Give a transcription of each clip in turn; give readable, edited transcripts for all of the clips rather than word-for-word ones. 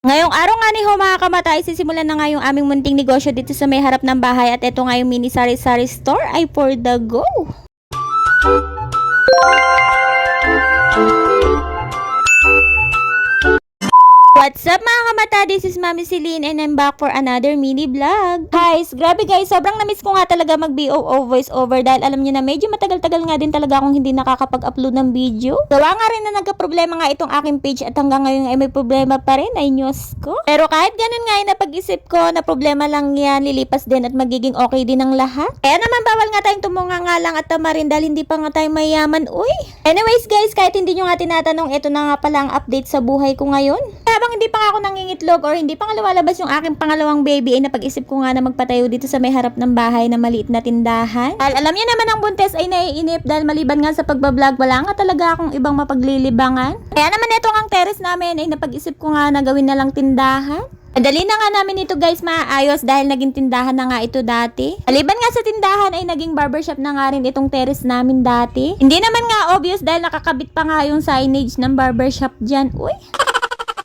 Ngayong araw nga ni ho mga kamatay, sisimulan na nga yung aming munting negosyo dito sa may harap ng bahay at ito nga yung mini sari-sari store ay for the go. What's up mga kamata? This is Mami Celine and I'm back for another mini vlog. Guys, grabe guys, sobrang namiss ko nga talaga mag-BOO voice over dahil alam nyo na medyo matagal-tagal nga din talaga akong hindi nakakapag-upload ng video. Gawa nga rin na nagka-problema nga itong aking page at hanggang ngayon ay may problema pa rin, ay news ko. Pero kahit ganun nga ay napag-isip ko na problema lang yan, lilipas din at magiging okay din ang lahat. Kaya naman bawal nga tayong tumunga nga lang at tamarin dahil hindi pa nga tayo mayaman, uy. Anyways guys, kahit hindi nyo nga tinatanong, ito na nga pala ang update sa buhay ko ngayon. Habang hindi pa nga ako nangingitlog or hindi pa nga lumalabas yung aking pangalawang baby ay napag-isip ko nga na magpatayo dito sa may harap ng bahay na maliit na tindahan. Dahil alam niyo naman ang buntes ay naiinip dahil maliban nga sa pagbablog wala nga talaga akong ibang mapaglilibangan. Kaya naman ito ang terrace namin ay napag-isip ko nga na gawin na lang tindahan. Madali na nga namin ito guys maayos dahil naging tindahan na nga ito dati. Maliban nga sa tindahan ay naging barbershop na nga rin itong terrace namin dati. Hindi naman nga obvious dahil nakakabit pa nga yung signage ng barbershop dyan. Uy!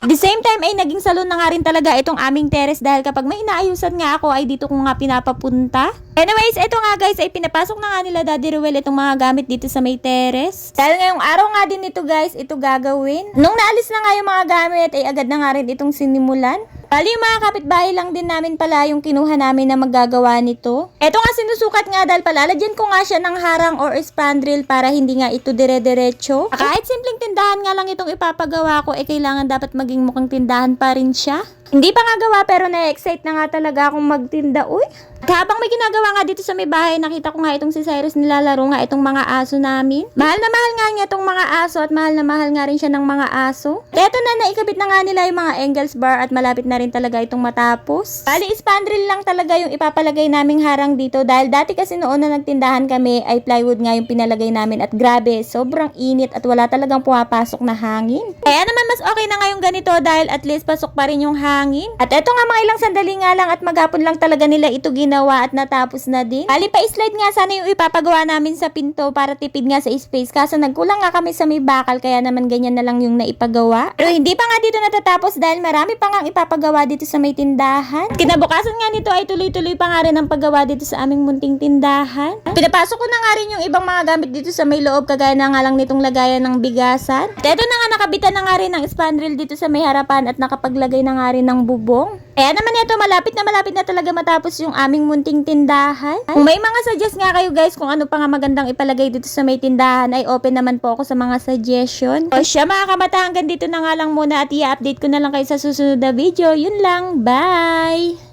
At the same time ay naging salon na nga rin talaga itong aming terrace dahil kapag may inaayusan nga ako ay dito ko nga pinapapunta. Anyways, ito nga guys ay pinapasok na nga nila Daddy Ruel itong mga gamit dito sa may terrace. Dahil ngayong araw nga din ito guys, ito gagawin. Nung naalis na nga yung mga gamit ay agad na nga rin itong sinimulan. Bali yung mga kapitbahay lang din namin pala yung kinuha namin na maggagawa nito. Ito nga sinusukat nga dahil palalagyan ko nga siya ng harang or spandrel para hindi nga ito dire-diretso. Kahit simpleng tindahan nga lang itong ipapagawa ko, kailangan dapat maging mukhang tindahan pa rin siya. Hindi pa nga gawa pero na-excite na nga talaga akong magtinda, uy. At habang may ginagawa nga dito sa may bahay, nakita ko nga itong si Cyrus nilalaro nga itong mga aso namin. Mahal na mahal nga niya itong mga aso at mahal na mahal nga rin siya ng mga aso. Eto na, naikabit na nga nila yung mga Engels bar at malapit na rin talaga itong matapos. Bali, spandrel lang talaga yung ipapalagay naming harang dito dahil dati kasi noon na nagtindahan kami ay plywood nga yung pinalagay namin at grabe, sobrang init at wala talagang pumapasok na hangin. Kaya naman mas okay na nga yung ganito dahil at least pasok pa rin yung hangin. At eto nga mga ilang sandali nga lang at maghapon lang talaga nila ito ginawa at natapos na din. Bali, pa-slide nga sana yung ipapagawa namin sa pinto para tipid nga sa space kaso nagkulang nga kami sa may bakal kaya naman ganyan na lang yung naipagawa. Pero hindi pa nga dito natatapos dahil marami pa nga ipapagawa dito sa may tindahan. Kinabukasan nga nito ay tuloy-tuloy pa nga rin ang paggawa dito sa aming munting tindahan. Pinapasok ko na nga rin yung ibang mga gamit dito sa may loob kagaya na nga lang nitong lagayan ng bigasan. At eto na nga nakabitan na nga rin ng spandrel dito sa may harapan at nakapaglagay na nga rin ng bubong. Kaya naman ito malapit na talaga matapos yung aming munting tindahan. Kung may mga suggest nga kayo guys kung ano pa nga magandang ipalagay dito sa may tindahan ay open naman po ako sa mga suggestion. O siya mga kamata, hanggang dito na nga lang muna at i-update ko na lang kayo sa susunod na video. Yun lang, bye!